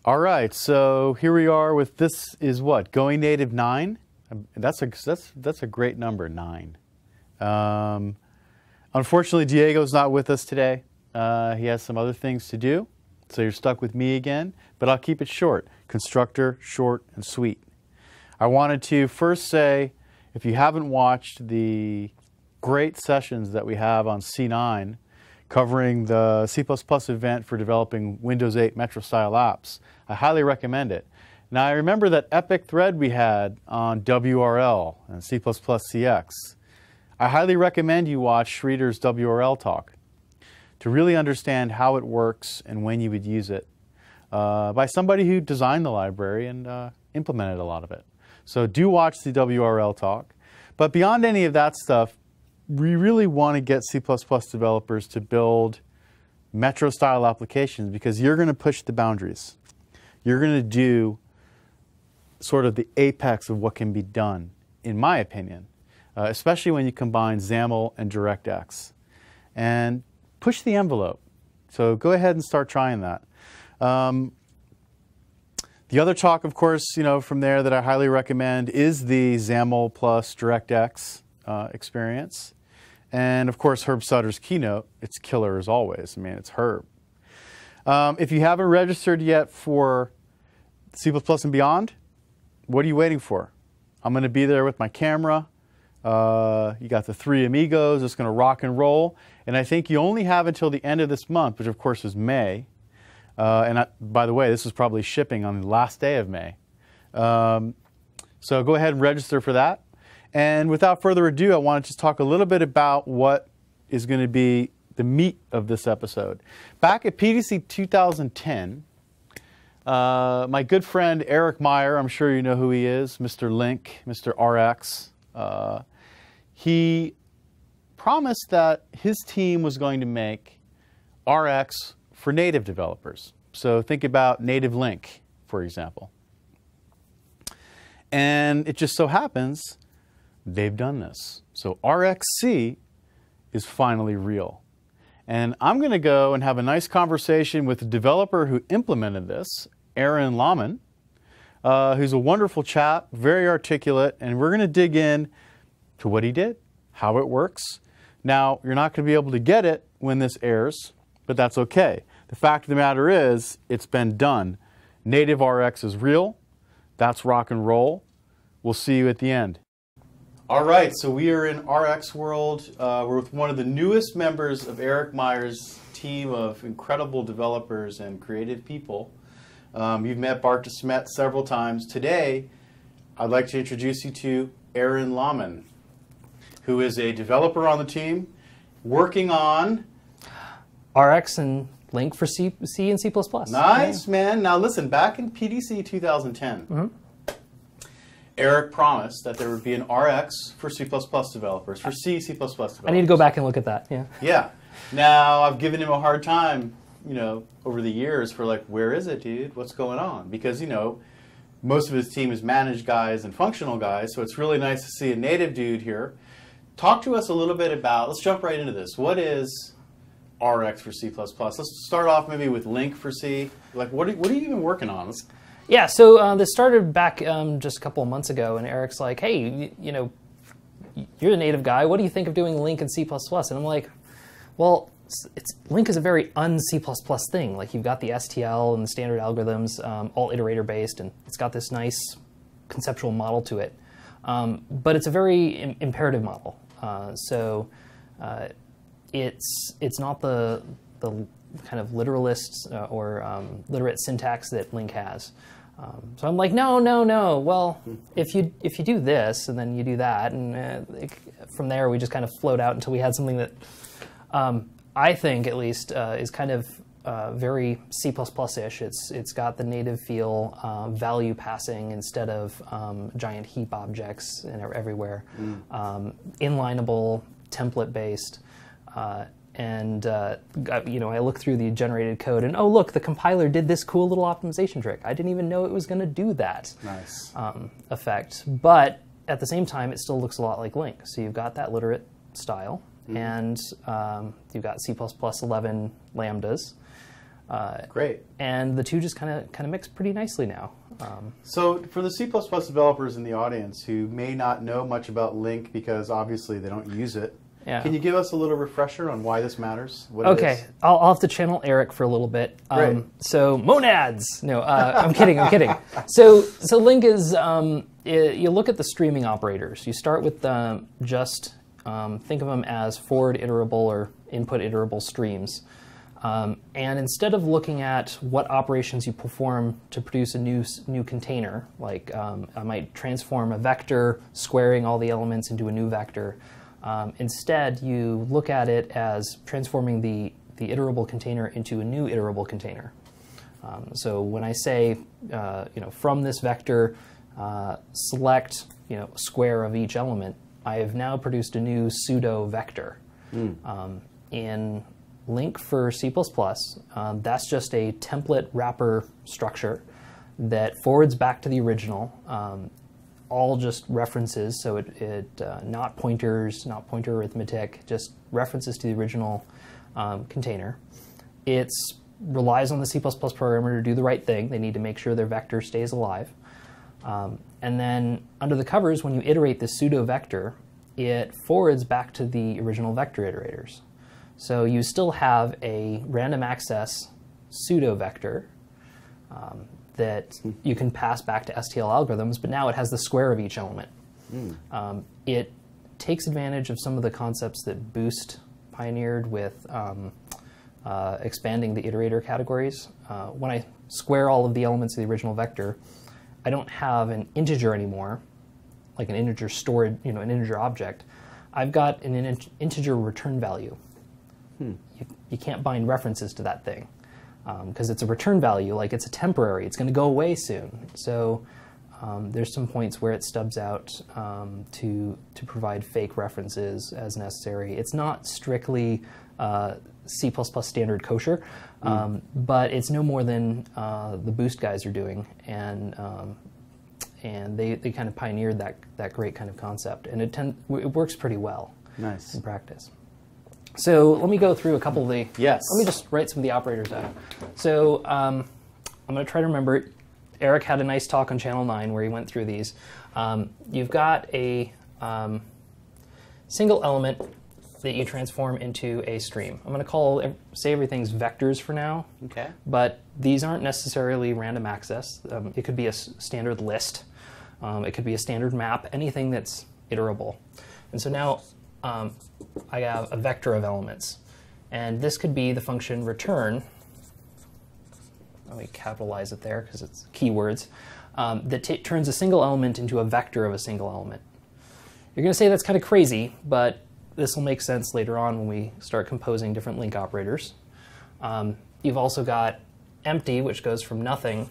All right, so here we are with this is what, GoingNative 9? That's a great number, 9. Unfortunately, Diego's not with us today. He has some other things to do, so you're stuck with me again, but I'll keep it short. Constructor, short, and sweet. I wanted to first say, if you haven't watched the great sessions that we have on C9, covering the C++ event for developing Windows 8 Metro-style apps, I highly recommend it. Now, I remember that epic thread we had on WRL and C++ CX. I highly recommend you watch Schroeder's WRL talk to really understand how it works and when you would use it by somebody who designed the library and implemented a lot of it. So do watch the WRL talk. But beyond any of that stuff, we really want to get C++ developers to build Metro-style applications because you're going to push the boundaries. You're going to do sort of the apex of what can be done, in my opinion, especially when you combine XAML and DirectX. And push the envelope. So go ahead and start trying that. The other talk, of course, from there that I highly recommend is the XAML plus DirectX experience. And of course, Herb Sutter's keynote. It's killer as always. I mean, it's Herb. If you haven't registered yet for C++ and Beyond, what are you waiting for? I'm going to be there with my camera. You got the 3 amigos. It's going to rock and roll. And I think you only have until the end of this month, which of course is May. By the way, this is probably shipping on the last day of May. So go ahead and register for that. And without further ado, I want to just talk a little bit about what is going to be the meat of this episode. Back at PDC 2010, my good friend Eric Meyer, I'm sure you know who he is, Mr. LINQ, Mr. RX, he promised that his team was going to make RX for native developers. So think about native LINQ, for example. And it just so happens they've done this. So RxC is finally real. And I'm going to go and have a nice conversation with the developer who implemented this, Aaron Lahman, who's a wonderful chap, very articulate, and we're going to dig in to what he did, how it works. Now, you're not going to be able to get it when this airs, but that's okay. The fact of the matter is, it's been done. Native RX is real. That's rock and roll. We'll see you at the end. All right, so we are in RX world. We're with one of the newest members of Eric Meyer's team of incredible developers and creative people. You've met Bart de Smet several times. Today, I'd like to introduce you to Aaron Lahman, who is a developer on the team working on RX and LINQ for C and C++. Nice, man. Now listen, back in PDC 2010, Eric promised that there would be an RX for C++ developers, for C developers. I need to go back and look at that, yeah. Yeah. Now, I've given him a hard time, over the years for like, where is it, dude? What's going on? Because, most of his team is managed guys and functional guys, so it's really nice to see a native dude here. Talk to us a little bit about, let's jump right into this. What is RX for C++? Let's start off maybe with LINQ for C. Like, what are you even working on? Yeah, so this started back just a couple of months ago, and Eric's like, hey, you're the native guy. What do you think of doing LINQ and C++? And I'm like, well, LINQ is a very un-C++ thing. Like, you've got the STL and the standard algorithms, all iterator-based, and it's got this nice conceptual model to it. But it's a very imperative model. It's not the kind of literalist or literate syntax that LINQ has. So I'm like, no. Well, if you do this and then you do that, and from there we just kind of float out until we had something that I think at least is kind of very C++-ish. It's got the native feel, value passing instead of giant heap objects everywhere, inlineable, template-based. I look through the generated code, and oh look, the compiler did this cool little optimization trick. I didn't even know it was going to do that. Nice. Effect. But at the same time, it still looks a lot like LINQ. So you've got that literate style, and you've got C++ 11 lambdas. Great. And the two just kind of mix pretty nicely now. So for the C++ developers in the audience who may not know much about LINQ because obviously they don't use it, Yeah. Can you give us a little refresher on why this matters? What Okay, it is? I'll have to channel Eric for a little bit. Great. So monads. No, I'm kidding. I'm kidding. So LINQ is you look at the streaming operators. You start with just think of them as forward iterable or input iterable streams. And instead of looking at what operations you perform to produce a new container, like I might transform a vector, squaring all the elements into a new vector. Instead, you look at it as transforming the iterable container into a new iterable container. So when I say, from this vector, select, square of each element, I have now produced a new pseudo vector. In LINQ for C++, that's just a template wrapper structure that forwards back to the original. All just references, so not pointers, not pointer arithmetic, just references to the original container. It relies on the C++ programmer to do the right thing. They need to make sure their vector stays alive. And then under the covers, when you iterate this pseudo vector, it forwards back to the original vector iterators. So you still have a random access pseudo vector that you can pass back to STL algorithms, but now it has the square of each element. It takes advantage of some of the concepts that Boost pioneered with expanding the iterator categories. When I square all of the elements of the original vector, I don't have an integer anymore, like an integer stored, an integer object. I've got an integer return value. You can't bind references to that thing. Because it's a return value, like it's a temporary, it's going to go away soon. So there's some points where it stubs out to provide fake references as necessary. It's not strictly C++ standard kosher, but it's no more than the Boost guys are doing, and they kind of pioneered that great kind of concept, and it works pretty well in practice. So let me go through a couple of the... Yes. Let me just write some of the operators out. So I'm going to try to remember it. Eric had a nice talk on Channel 9 where he went through these. You've got a single element that you transform into a stream. I'm going to say everything's vectors for now. Okay. But these aren't necessarily random access. It could be a standard list. It could be a standard map, anything that's iterable. And so now I have a vector of elements. And this could be the function return. Let me capitalize it there because it's keywords. That turns a single element into a vector of a single element. You're going to say that's kind of crazy, but this will make sense later on when we start composing different LINQ operators. You've also got empty, which goes from nothing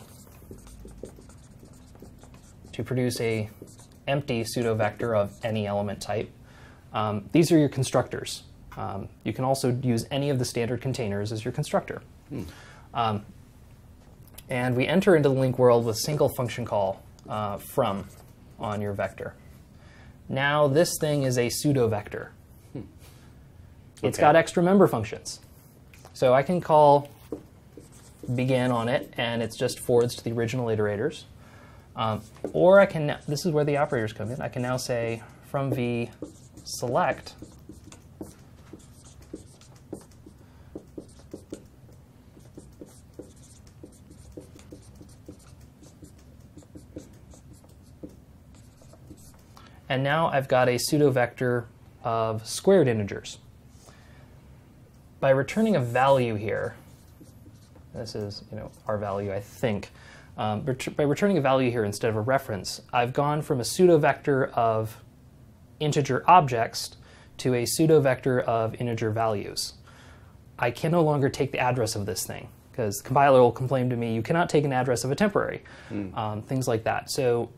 to produce a empty pseudo-vector of any element type. These are your constructors. You can also use any of the standard containers as your constructor. And we enter into the LINQ world with a single function call from on your vector. Now this thing is a pseudo-vector. It's got extra member functions. So I can call begin on it, and it's just forwards to the original iterators. Or I can, this is where the operators come in. I can now say from v select and now I've got a pseudo-vector of squared integers. By returning a value here, this is our value, I think. By returning a value here instead of a reference, I've gone from a pseudo-vector of integer objects to a pseudo-vector of integer values. I can no longer take the address of this thing, because the compiler will complain to me, you cannot take an address of a temporary, things like that. So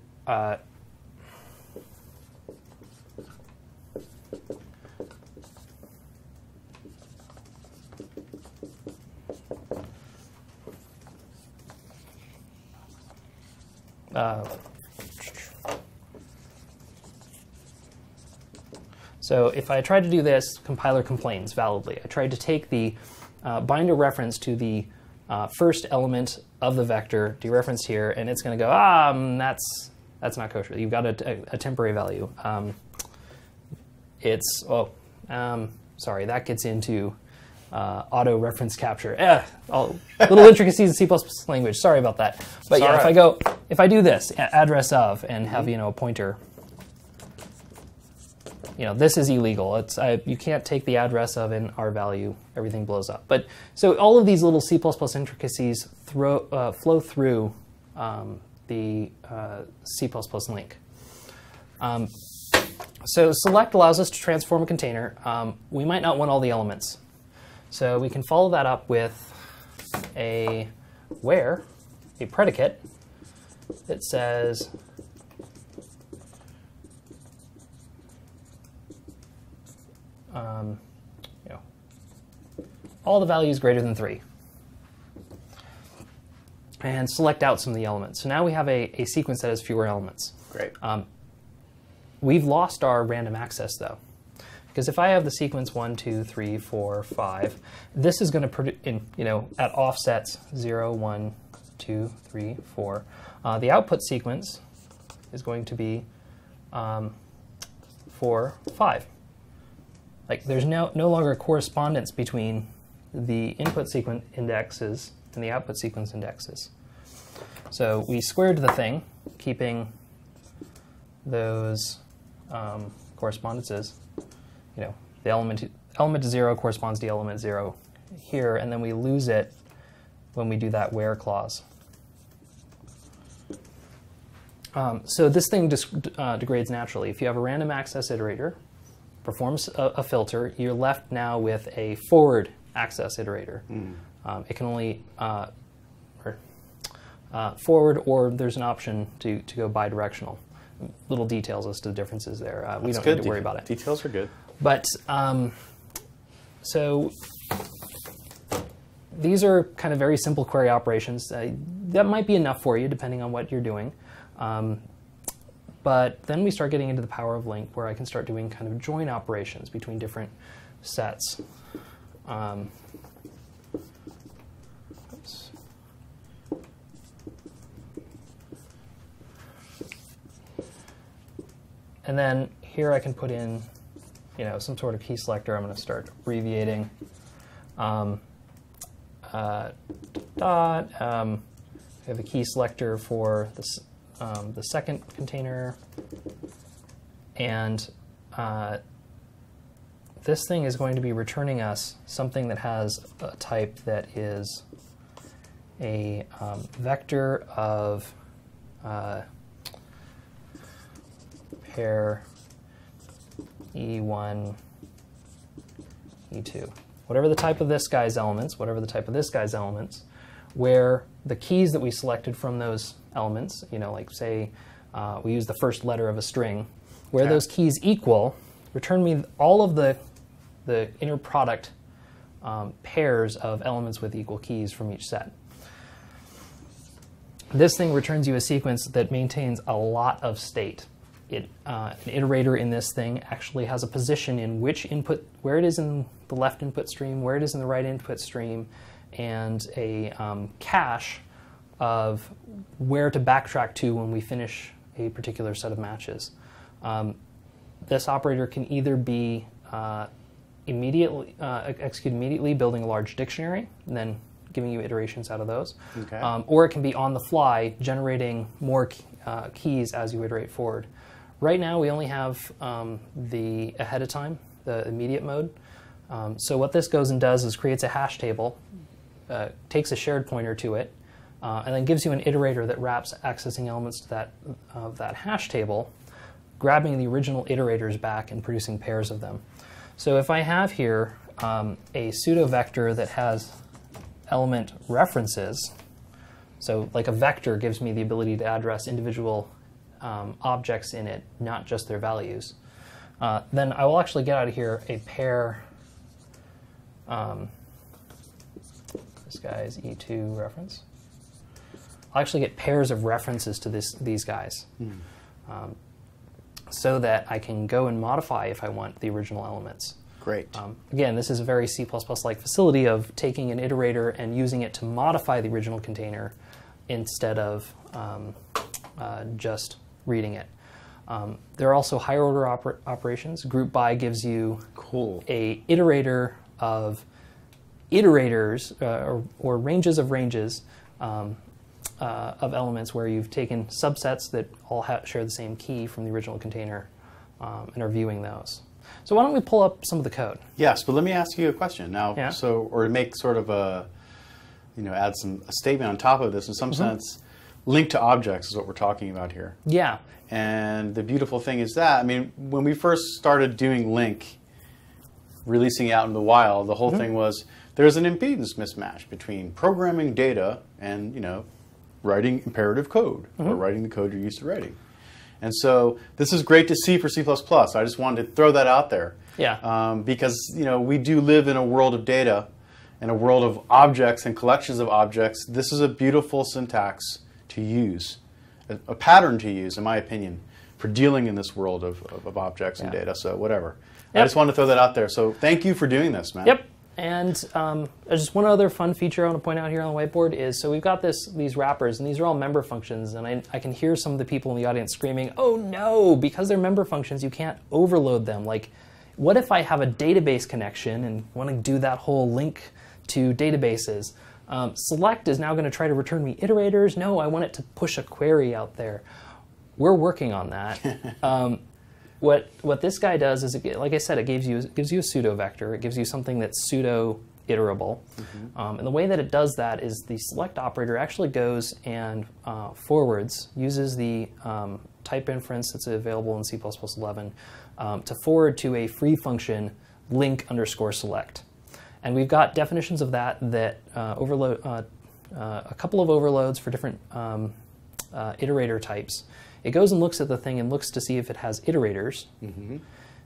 so if I try to do this, compiler complains validly. I tried to take the bind a reference to the first element of the vector dereferenced here, and it's going to go, that's not kosher. You've got a temporary value. Sorry, that gets into auto reference capture. Little intricacies of C++ language. Sorry about that. But yeah, right. if I do this, address of, and have a pointer, this is illegal. You can't take the address of and R value. Everything blows up. But so all of these little C++ intricacies flow through the C++ LINQ. So select allows us to transform a container. We might not want all the elements. So we can follow that up with a predicate that says all the values greater than 3. And select out some of the elements. So now we have a sequence that has fewer elements. Great. We've lost our random access, though. Because if I have the sequence 1, 2, 3, 4, 5, this is going to produce, at offsets 0, 1, 2, 3, 4. The output sequence is going to be 4, 5. Like there's no longer a correspondence between the input sequence indexes and the output sequence indexes. So we squared the thing, keeping those correspondences. The element to 0 corresponds to element 0 here, and then we lose it when we do that where clause. So this thing degrades naturally. If you have a random access iterator, performs a filter, you're left now with a forward access iterator. It can only forward, or there's an option to go bidirectional. Little details as to the differences there. We don't need to worry about it. Details are good. But so these are kind of very simple query operations. That might be enough for you, depending on what you're doing. But then we start getting into the power of LINQ, where I can start doing kind of join operations between different sets. And then here I can put in, some sort of key selector. I'm going to start abbreviating. I have a key selector for this, the second container, and this thing is going to be returning us something that has a type that is a vector of pair E1, E2. Whatever the type of this guy's elements, where the keys that we selected from those elements, like say we use the first letter of a string, where those keys equal, return me all of the inner product pairs of elements with equal keys from each set. This thing returns you a sequence that maintains a lot of state. An iterator in this thing actually has a position in which input, where it is in the left input stream, where it is in the right input stream, and a cache of where to backtrack to when we finish a particular set of matches. This operator can either be execute immediately, building a large dictionary, and then giving you iterations out of those. Or it can be on the fly, generating more keys as you iterate forward. Right now, we only have the ahead of time, the immediate mode. So what this goes and does is creates a hash table, takes a shared pointer to it, and then gives you an iterator that wraps accessing elements to that hash table, grabbing the original iterators back and producing pairs of them. So if I have here a pseudo vector that has element references, so like a vector gives me the ability to address individual objects in it, not just their values, then I will actually get out of here a pair. This guy's E2 reference. I'll actually get pairs of references to these guys, so that I can go and modify if I want the original elements. Great. Again, this is a very C++-like facility of taking an iterator and using it to modify the original container instead of just reading it. There are also higher order operations. Group by gives you a iterator of iterators or ranges of ranges of elements where you've taken subsets that all share the same key from the original container and are viewing those. So why don't we pull up some of the code? Yes, but let me ask you a question now. Yeah. So, or make sort of a, add a statement on top of this. In some sense, link to objects is what we're talking about here. Yeah. And the beautiful thing is that, I mean, when we first started doing LINQ, releasing it out in the wild, the whole thing was there's an impedance mismatch between programming data and, writing imperative code or writing the code you're used to writing. And so this is great to see for C++. I just wanted to throw that out there. Yeah. Because, we do live in a world of data and a world of objects and collections of objects. This is a beautiful syntax to use, a pattern to use, in my opinion, for dealing in this world of objects and data. So whatever. Yep. I just wanted to throw that out there. So thank you for doing this, man. Yep. And just one other fun feature I want to point out here on the whiteboard is, so we've got these wrappers, and these are all member functions, and I can hear some of the people in the audience screaming, oh no, because they're member functions, you can't overload them. Like, what if I have a database connection and want to do that whole link to databases? Select is now going to try to return me iterators. No, I want it to push a query out there. We're working on that. What this guy does is, like I said, it gives you a pseudo vector. It gives you something that's pseudo iterable. And the way that it does that is the select operator actually goes and forwards, uses the type inference that's available in C++11 to forward to a free function LINQ_select. And we've got definitions of that overload a couple of overloads for different iterator types. It goes and looks at the thing and looks to see if it has iterators,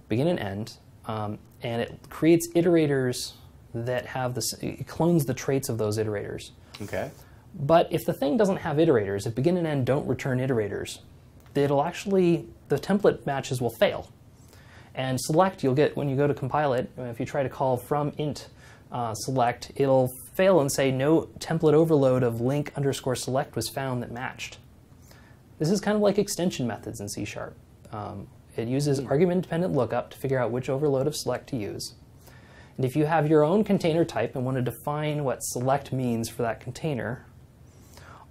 begin and end, and it creates iterators that have this. It clones the traits of those iterators. Okay. But if the thing doesn't have iterators, if begin and end don't return iterators, the template matches will fail. And select, you'll get when you go to compile it, if you try to call from int select, it'll fail and say no template overload of LINQ_select was found that matched. This is kind of like extension methods in C#. It uses argument-dependent lookup to figure out which overload of select to use. And if you have your own container type and want to define what select means for that container,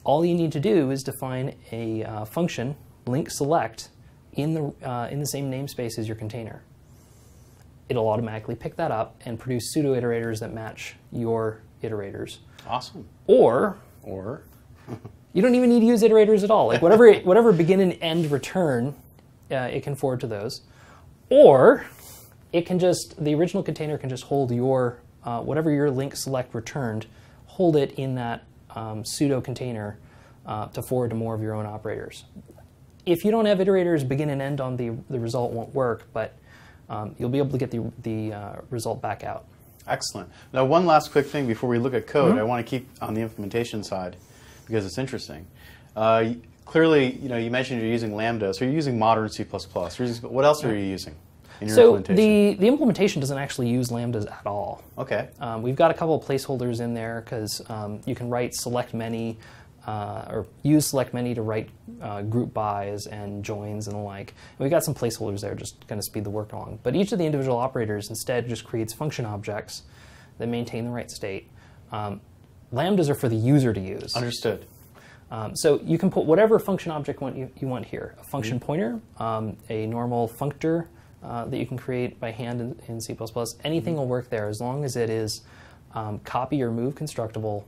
all you need to do is define a function, LINQ_select, in the same namespace as your container. It'll automatically pick that up and produce pseudo iterators that match your iterators. Awesome. Or you don't even need to use iterators at all. Like whatever begin and end return, it can forward to those. Or it can the original container can just hold your, whatever your LINQ_select returned, hold it in that pseudo container to forward to more of your own operators. If you don't have iterators, begin and end on the result won't work, but you'll be able to get the result back out. Excellent. Now, one last quick thing before we look at code. I want to keep on the implementation side because it's interesting. Clearly, you mentioned you're using Lambda, so you're using modern C++. What else are you using in your implementation? The implementation doesn't actually use Lambdas at all. Okay. We've got a couple of placeholders in there because you can write select many or use select many to write group bys and joins and the like. And we've got some placeholders there just to kind of speed the work along. But each of the individual operators instead just creates function objects that maintain the right state. Lambdas are for the user to use. Understood. So you can put whatever function object you want here. A function pointer, a normal functor that you can create by hand in C++. Anything will work there as long as it is copy or move constructible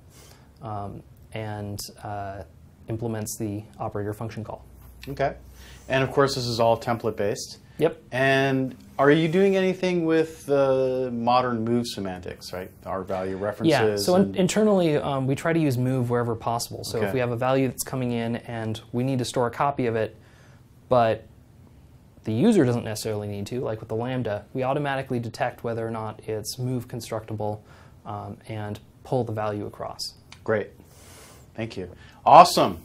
and implements the operator function call. Okay. And of course, this is all template-based. Yep. And are you doing anything with the modern move semantics, right? R value references? Yeah, so internally, we try to use move wherever possible. So if we have a value that's coming in and we need to store a copy of it, but the user doesn't necessarily need to, like with the Lambda, we automatically detect whether or not it's move constructible and pull the value across. Great. Thank you. Awesome.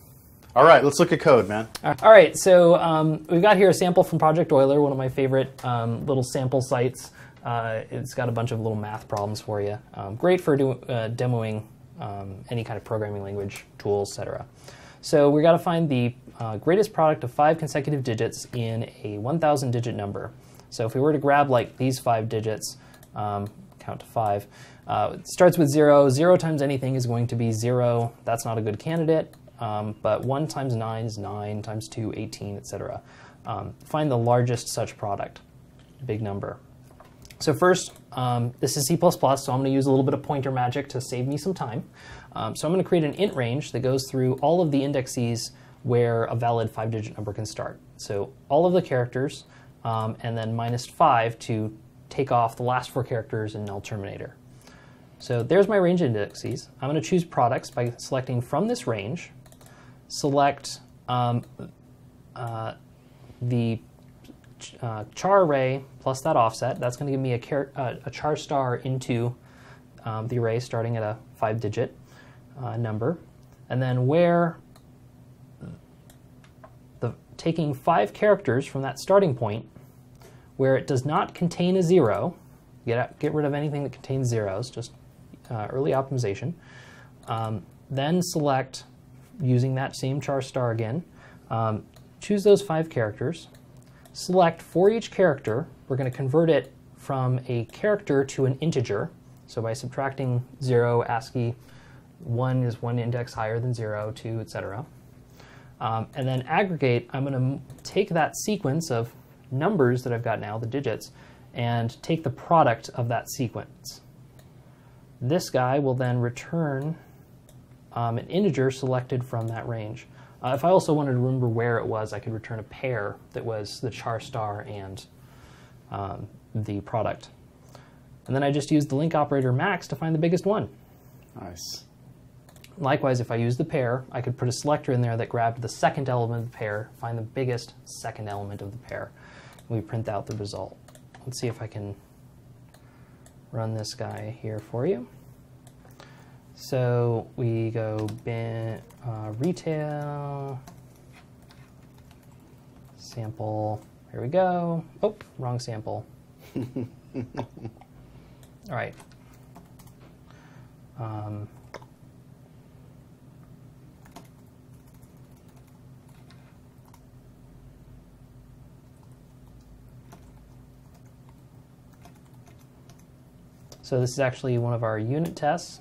All right, let's look at code, man. All right, so we've got here a sample from Project Euler, one of my favorite little sample sites. It's got a bunch of little math problems for you. Great for demoing any kind of programming language, tools, etc. So we got to find the greatest product of 5 consecutive digits in a 1,000-digit number. So if we were to grab like these 5 digits, count to 5, it starts with 0. 0 times anything is going to be 0. That's not a good candidate. But 1 times 9 is 9, times 2, 18, etc. Find the largest such product, big number. So first, this is C++, so I'm going to use a little bit of pointer magic to save me some time. So I'm going to create an int range that goes through all of the indexes where a valid 5-digit number can start. So all of the characters, and then -5 to take off the last 4 characters in null terminator. So there's my range indexes. I'm going to choose products by selecting from this range, select the char array plus that offset. That's going to give me a char star into the array starting at a 5-digit number. And then where taking 5 characters from that starting point, where it does not contain a 0, get rid of anything that contains zeros, just early optimization. Then select, using that same char star again, choose those 5 characters. Select for each character, we're going to convert it from a character to an integer. So by subtracting 0, ASCII, 1 is 1 index higher than 0, 2, etc. And then aggregate, I'm going to take that sequence of numbers that I've got now, the digits, and take the product of that sequence. This guy will then return an integer selected from that range. If I also wanted to remember where it was, I could return a pair that was the char star and the product. And then I just used the LINQ operator max to find the biggest one. Nice. Likewise, if I use the pair, I could put a selector in there that grabbed the second element of the pair, find the biggest second element of the pair. And we print out the result. Let's see if I can run this guy here for you. So we go retail, sample, here we go. Oh, wrong sample. All right. So this is actually one of our unit tests.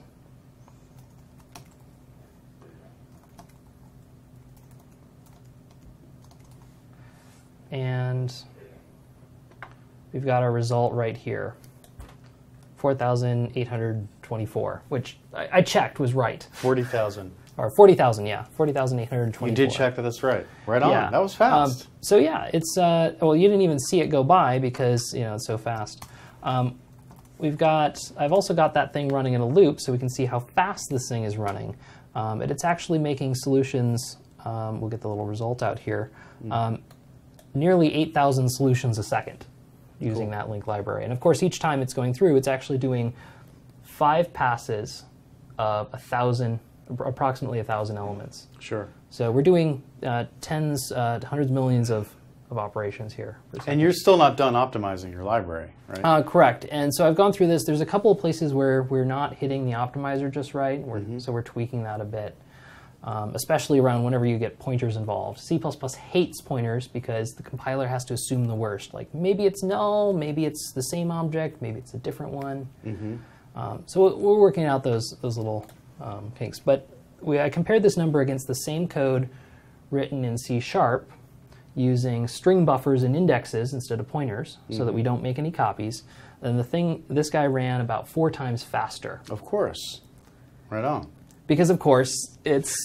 And we've got our result right here, 4,824, which I checked was right. 40,000. Or 40,000, yeah, 40,824. You did check that that's right. Right on. Yeah. That was fast. So yeah, it's well, you didn't even see it go by because it's so fast. I've also got that thing running in a loop, so we can see how fast this thing is running. And it's actually making solutions. We'll get the little result out here. Nearly 8,000 solutions a second using that LINQ library. And of course, each time it's going through, it's actually doing 5 passes of approximately 1,000 elements. Sure. So we're doing hundreds of millions of operations here. And you're still not done optimizing your library, right? Correct. And so I've gone through this. There's a couple of places where we're not hitting the optimizer just right, so we're tweaking that a bit. Especially around whenever you get pointers involved. C++ hates pointers because the compiler has to assume the worst. Like maybe it's null, maybe it's the same object, maybe it's a different one. So we're working out those little kinks. But I compared this number against the same code written in C# using string buffers and indexes instead of pointers so that we don't make any copies. And this guy ran about 4 times faster. Of course. Right on. Because of course it's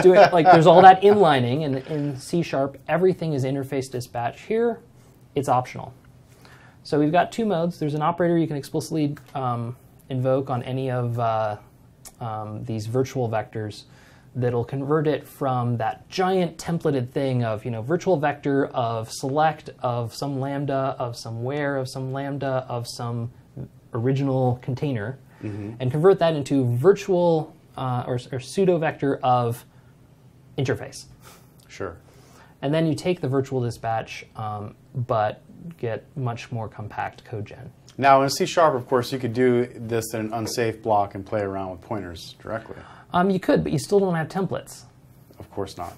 doing like there's all that inlining, and in C# everything is interface dispatch. Here it's optional. So we've got 2 modes. There's an operator you can explicitly invoke on any of these virtual vectors that'll convert it from that giant templated thing of virtual vector of select of some lambda of some where of some lambda of some original container, and convert that into virtual or pseudo vector of interface. Sure. And then you take the virtual dispatch, but get much more compact code gen. Now, in C#, of course, you could do this in an unsafe block and play around with pointers directly. You could, but you still don't have templates. Of course not.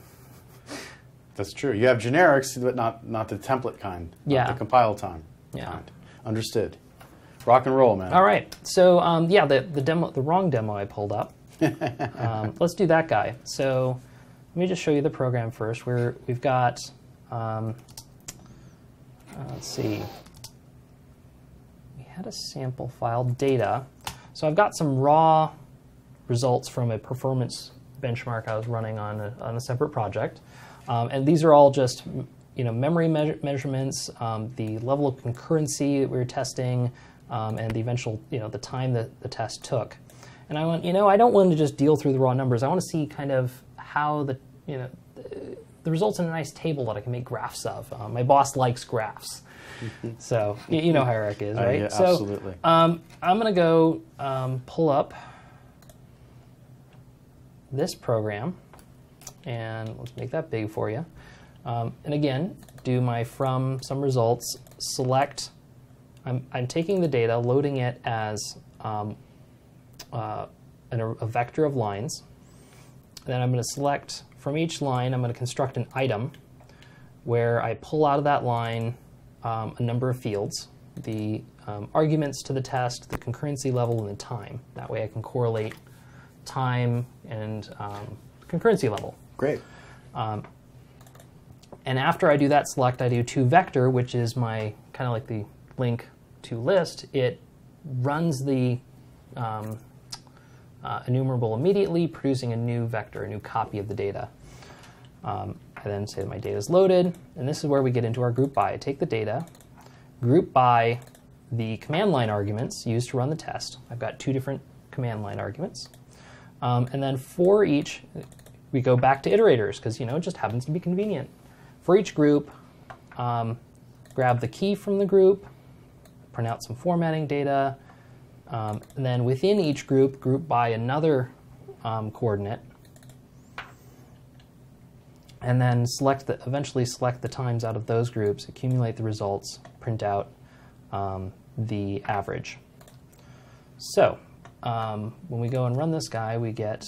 That's true. You have generics, but not the template kind. Not the compile time kind. Understood. Rock and roll, man. All right. So yeah, the wrong demo I pulled up. Let's do that guy. So let me just show you the program first. We've got let's see. We had a sample file data. So I've got some raw results from a performance benchmark I was running on a separate project, and these are all just memory measurements, the level of concurrency that we were testing, and the eventual the time that the test took. And I went, I don't want to just deal through the raw numbers. I want to see kind of how the results in a nice table that I can make graphs of. My boss likes graphs. So you know how Eric is, right? Yeah, so, absolutely. I'm going to go pull up this program, and let's make that big for you. And again, do my from some results, select, I'm taking the data, loading it as a vector of lines. And then I'm going to select from each line, I'm going to construct an item where I pull out of that line a number of fields, the arguments to the test, the concurrency level, and the time. That way I can correlate time and concurrency level. Great. And after I do that select, I do toVector, which is my kind of like the LINQ to list. It runs the enumerable immediately, producing a new vector, a new copy of the data. I then say that my data is loaded, and this is where we get into our group by. I take the data, group by the command line arguments used to run the test. I've got 2 different command line arguments. And then for each, we go back to iterators, because it just happens to be convenient. For each group, grab the key from the group, print out some formatting data, and then within each group, group by another coordinate, and then eventually select the times out of those groups, accumulate the results, print out the average. So when we go and run this guy, we get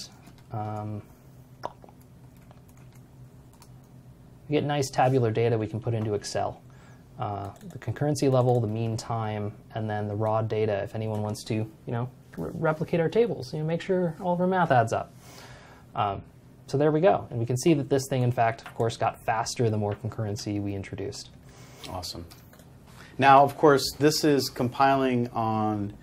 nice tabular data we can put into Excel. The concurrency level, the mean time, and then the raw data if anyone wants to, replicate our tables, make sure all of our math adds up. So there we go. And we can see that this thing, in fact, of course, got faster the more concurrency we introduced. Awesome. Now, of course, this is compiling on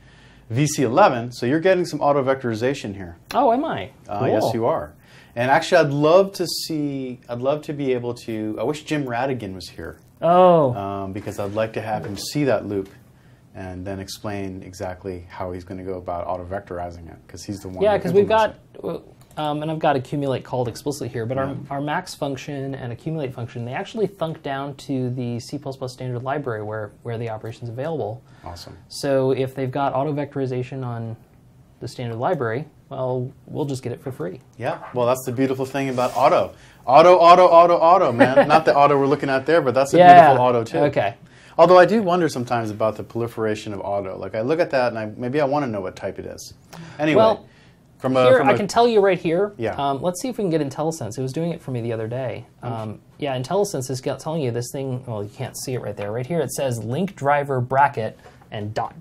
VC11, so you're getting some auto-vectorization here. Oh, am I? Cool. Yes, you are. And actually, I'd love to be able to, I wish Jim Radigan was here. Oh. Because I'd like to have him see that loop and then explain exactly how he's going to go about auto-vectorizing it, because he's the one. Yeah, because we've got, and I've got accumulate called explicitly here, but our max function and accumulate function, they actually thunk down to the C++ standard library where the operation's available. Awesome. So if they've got auto-vectorization on the standard library, well, we'll just get it for free. Yeah, well, that's the beautiful thing about auto. Auto, man. Not the auto we're looking at there, but that's a beautiful auto, too. Okay. Although I do wonder sometimes about the proliferation of auto. Like, I look at that, and maybe I want to know what type it is. Anyway, well, I can tell you right here. Yeah. Let's see if we can get IntelliSense. It was doing it for me the other day. Yeah, IntelliSense is telling you this thing. Well, you can't see it right there. Right here it says LINQ driver bracket and ... There's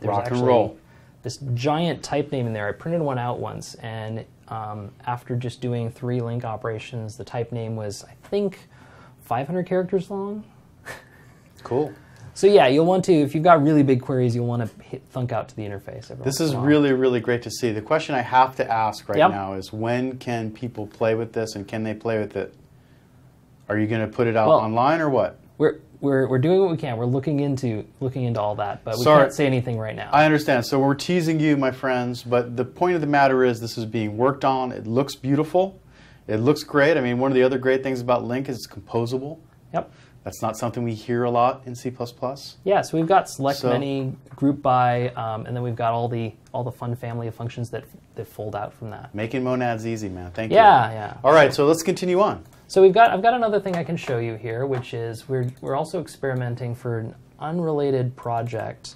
rock and roll. This giant type name in there. I printed one out once, and after just doing 3 LINQ operations, the type name was, I think, 500 characters long. Cool. So yeah, you'll want to, if you've got really big queries, you'll want to thunk out to the interface. This is really, really great to see. The question I have to ask right now is, when can people play with this, and can they play with it? Are you going to put it out online or what? We're doing what we can. We're looking into all that, but we can't say anything right now. I understand. So we're teasing you, my friends, but the point of the matter is this is being worked on. It looks beautiful. It looks great. I mean, one of the other great things about LINQ is it's composable. Yep. That's not something we hear a lot in C++. Yeah, so we've got select many, group by, and then we've got all the fun family of functions that that fold out from that. Making monads easy, man. Thank you. Yeah. All right, so let's continue on. So I've got another thing I can show you here, which is we're also experimenting for an unrelated project,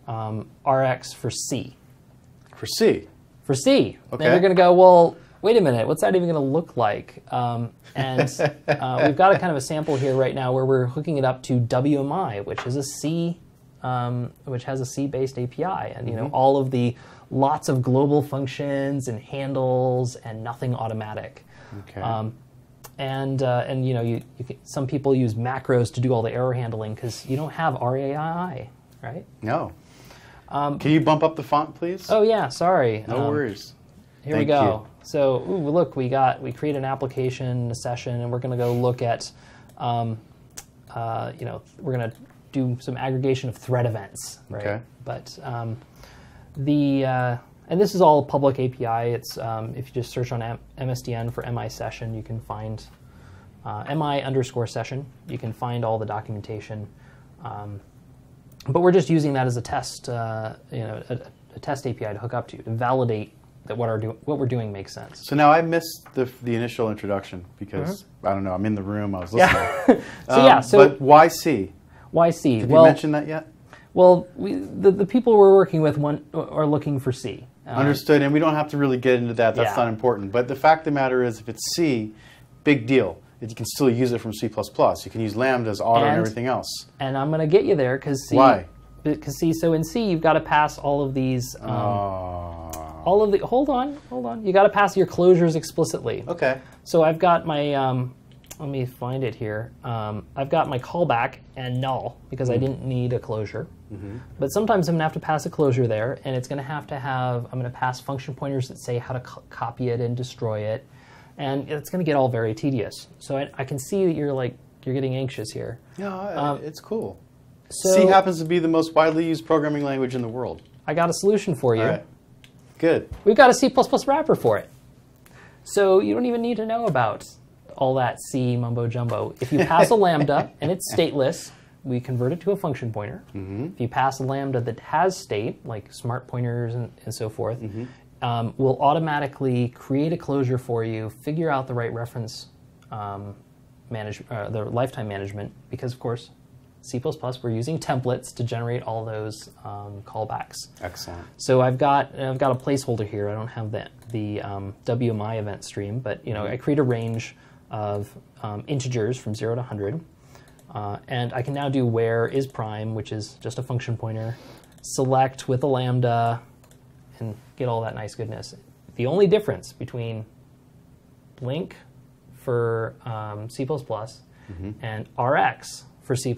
RX for C. For C. For C. Okay. And you're going to go, well, wait a minute, what's that even going to look like? And we've got a kind of a sample here right now where we're hooking it up to WMI, which is a C, which has a C-based API, and you know all of the lots of global functions and handles and nothing automatic. Okay. And you know some people use macros to do all the error handling because you don't have RAI, right? No. Can you bump up the font, please? Oh yeah, sorry. No worries. Here we go. So look, we create an application, a session, and we're going to go look at, you know, we're going to do some aggregation of thread events, right? Okay. But and this is all public API. It's if you just search on MSDN for MI session, you can find MI_session. You can find all the documentation. But we're just using that as a test, you know, a test API to hook up to validate that what we're doing makes sense. So now I missed the initial introduction because I don't know. I'm in the room. I was listening. Yeah. But why C? Why C? Did you mention that yet? Well, the people we're working with are looking for C. Understood. And we don't have to really get into that. That's not important. But the fact of the matter is, if it's C, big deal. You can still use it from C++. You can use lambdas, auto, and everything else. And I'm going to get you there because C. Why? Because C. So in C, you've got to pass all of these. All of the. Hold on. You got to pass your closures explicitly. Okay. So I've got my. Let me find it here. I've got my callback and null because I didn't need a closure. But sometimes I'm going to have to pass a closure there, and it's going to have. I'm going to pass function pointers that say how to copy it and destroy it. And it's going to get all very tedious. So I can see that you're getting anxious here. No, it's cool. So C happens to be the most widely used programming language in the world. I got a solution for you. All right. Good. We've got a C++ wrapper for it. So you don't even need to know about all that C mumbo jumbo. If you pass a lambda and it's stateless, we convert it to a function pointer. If you pass a lambda that has state, like smart pointers and so forth, we'll automatically create a closure for you, figure out the right reference the lifetime management, because of course, C++, we're using templates to generate all those callbacks. Excellent. So I've got a placeholder here. I don't have the WMI event stream, but you know I create a range of integers from 0 to 100, and I can now do where is prime, which is just a function pointer, select with a lambda, and get all that nice goodness. The only difference between LINQ for C++ and RX for C++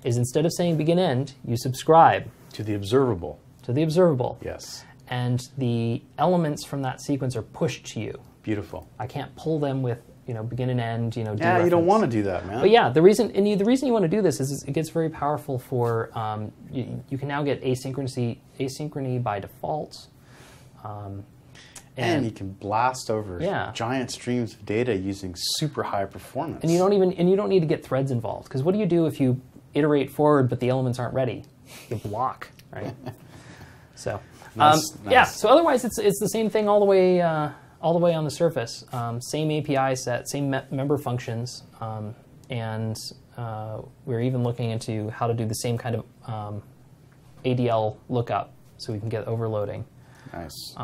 is instead of saying begin end, you subscribe to the observable. To the observable. Yes. And the elements from that sequence are pushed to you. Beautiful. I can't pull them with begin and end. Yeah, you don't want to do that, man. But yeah, the reason you want to do this is it gets very powerful for you can now get asynchrony by default. And you can blast over Yeah. giant streams of data using super high performance. And you don't need to get threads involved, because what do you do if you iterate forward but the elements aren't ready? You block, right? So Nice. yeah. So otherwise, it's the same thing all the way on the surface. Same API set, same member functions, and we're even looking into how to do the same kind of ADL lookup so we can get overloading. Nice.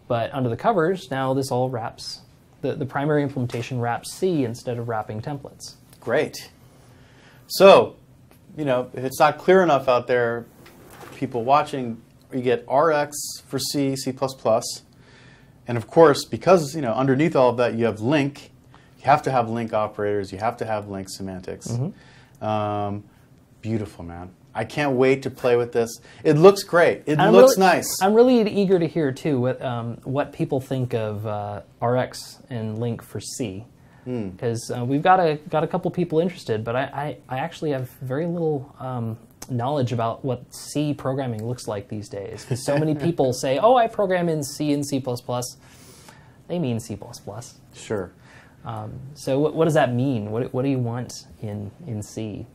But under the covers, now this all wraps, the primary implementation wraps C instead of wrapping templates. Great. So, if it's not clear enough out there, people watching, you get RX for C, C++, and of course, because underneath all of that you have LINQ, you have to have LINQ operators, you have to have LINQ semantics. Beautiful, man. I can't wait to play with this. It looks great. It looks nice. I'm really eager to hear too what people think of RX and LINQ for C, because we've got a couple people interested, but I actually have very little knowledge about what C programming looks like these days. Because so many people say, "Oh, I program in C and C++." They mean C++. Sure. So what does that mean? What do you want in C?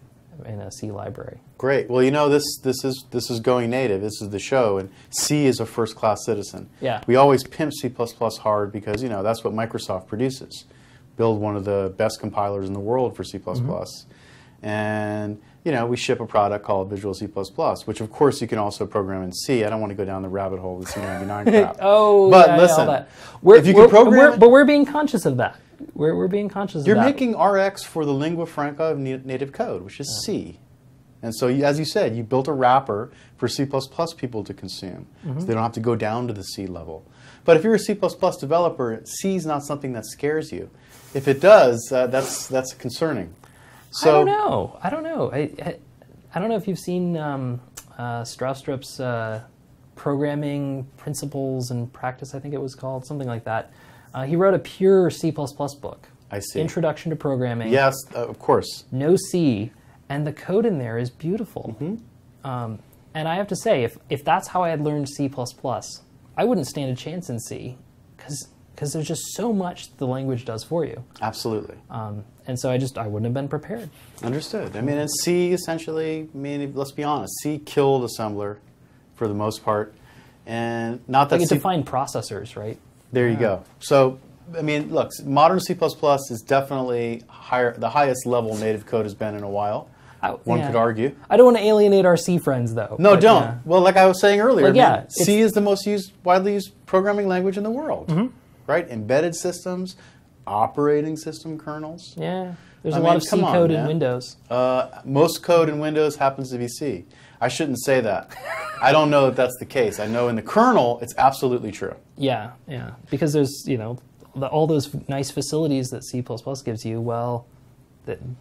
in a C library. Great. Well, this is Going Native. This is the show, and C is a first-class citizen. Yeah. We always pimp C++ hard because that's what Microsoft produces. Build one of the best compilers in the world for C++, and we ship a product called Visual C++, which of course you can also program in C. I don't want to go down the rabbit hole with C99 crap. But listen, all that. If you can program, but we're being conscious of that. We're being conscious of that. You're making RX for the lingua franca of native code, which is C. And so, as you said, you built a wrapper for C++ people to consume, so they don't have to go down to the C level. But if you're a C++ developer, C is not something that scares you. If it does, that's concerning. So, I don't know. I don't know if you've seen Stroustrup's Programming Principles and Practice, I think it was called, something like that. He wrote a pure C++ book. I see. Introduction to Programming. Yes, of course. No C, and the code in there is beautiful. And I have to say, if that's how I had learned C++, I wouldn't stand a chance in C, because there's just so much the language does for you. Absolutely. And so I wouldn't have been prepared. Understood. I mean, and C essentially, let's be honest, C killed assembler for the most part, and not that Like it defined processors, right? There you go. So, I mean, look, modern C++ is definitely the highest level native code has been in a while. One could argue. I don't want to alienate our C friends, though. No, don't. Yeah. Well, like I was saying earlier, C is the most widely used programming language in the world, right? Embedded systems, operating system kernels. Yeah, there's a lot of C code in Windows. Most code in Windows happens to be C. I shouldn't say that. I don't know if that's the case. I know in the kernel, it's absolutely true. Yeah, because there's all those nice facilities that C++ gives you. Well,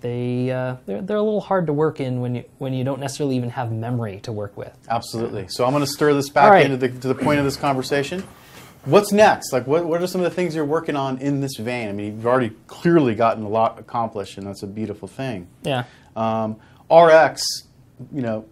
they're a little hard to work in when you don't necessarily even have memory to work with. Absolutely. So I'm going to stir this back into to the point of this conversation. What's next? Like, what are some of the things you're working on in this vein? I mean, you've already clearly gotten a lot accomplished, and that's a beautiful thing. Yeah. RX,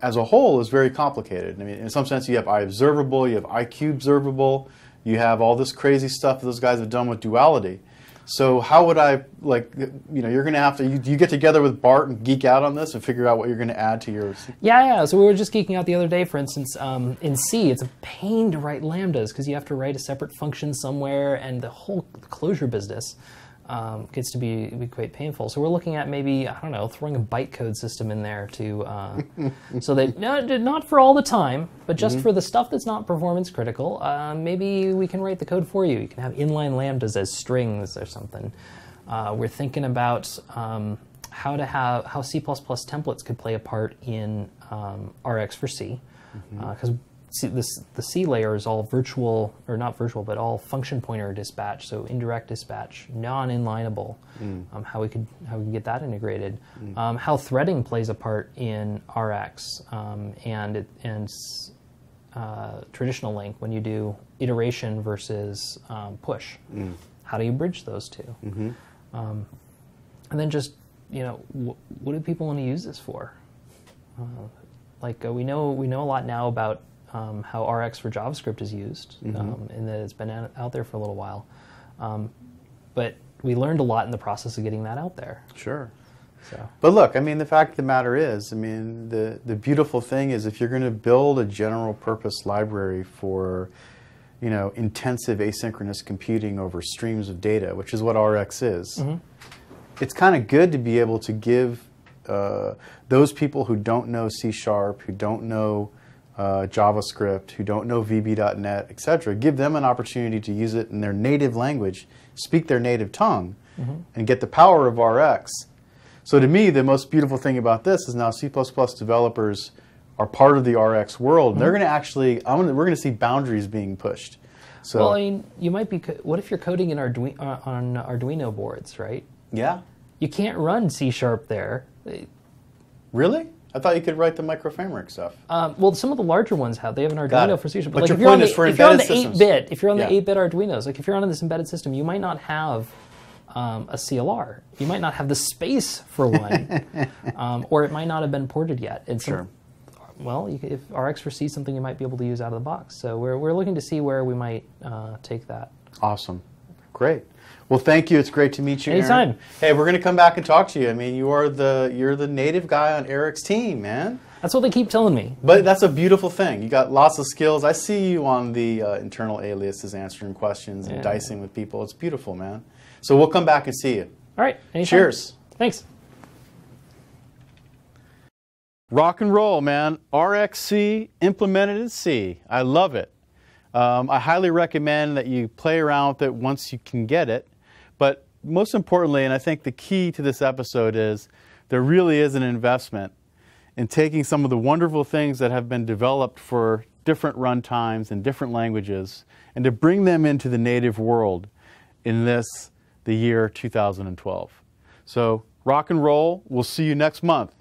as a whole, is very complicated. I mean, in some sense, you have iObservable, you have iQubEbservable, you have all this crazy stuff that those guys have done with duality. So how would I, you're going to have to, you get together with Bart and geek out on this and figure out what you're going to add to yours? Yeah. So we were just geeking out the other day, for instance, in C, it's a pain to write lambdas because you have to write a separate function somewhere, and the whole closure business gets to be quite painful. So we're looking at maybe, I don't know, throwing a bytecode system in there to, so that, not for all the time, but just for the stuff that's not performance critical, maybe we can write the code for you. You can have inline lambdas as strings or something. We're thinking about how C++ templates could play a part in RX for C, because the C layer is all virtual, or not virtual, but all function pointer dispatch, so indirect dispatch, non-inlineable. How we could get that integrated. How threading plays a part in RX and traditional LINQ when you do iteration versus push. How do you bridge those two? And then just what do people want to use this for? We know a lot now about how RX for JavaScript is used, and that it's been out there for a little while. But we learned a lot in the process of getting that out there. Sure. So. But look, I mean, the fact of the matter is, I mean, the beautiful thing is if you're going to build a general purpose library for, intensive asynchronous computing over streams of data, which is what RX is, it's kind of good to be able to give those people who don't know C#, who don't know JavaScript, who don't know VB.NET, etc., give them an opportunity to use it in their native language, speak their native tongue, and get the power of RX. So to me, the most beautiful thing about this is now C++ developers are part of the RX world. And they're going to actually, we're going to see boundaries being pushed. So, well, I mean, you might be. What if you're coding in on Arduino boards, right? Yeah. You can't run C# there. Really? I thought you could write the microframework stuff. Well, some of the larger ones have. They have an Arduino for C#. But your point is for embedded systems. If you're on the 8-bit Arduinos, like if you're on this embedded system, you might not have a CLR. You might not have the space for one, or it might not have been ported yet. And sure. Well, if RX for C is something you might be able to use out of the box. So we're looking to see where we might take that. Awesome. Great. Well, thank you. It's great to meet you, Aaron. Anytime. Hey, we're going to come back and talk to you. I mean, you're the native guy on Eric's team, man. That's what they keep telling me. But that's a beautiful thing. You got lots of skills. I see you on the internal aliases answering questions and dicing with people. It's beautiful, man. So we'll come back and see you. All right. Anytime. Cheers. Thanks. Rock and roll, man. RxC implemented in C. I love it. I highly recommend that you play around with it once you can get it. But most importantly, and I think the key to this episode is there really is an investment in taking some of the wonderful things that have been developed for different runtimes and different languages and to bring them into the native world in the year 2012. So rock and roll. We'll see you next month.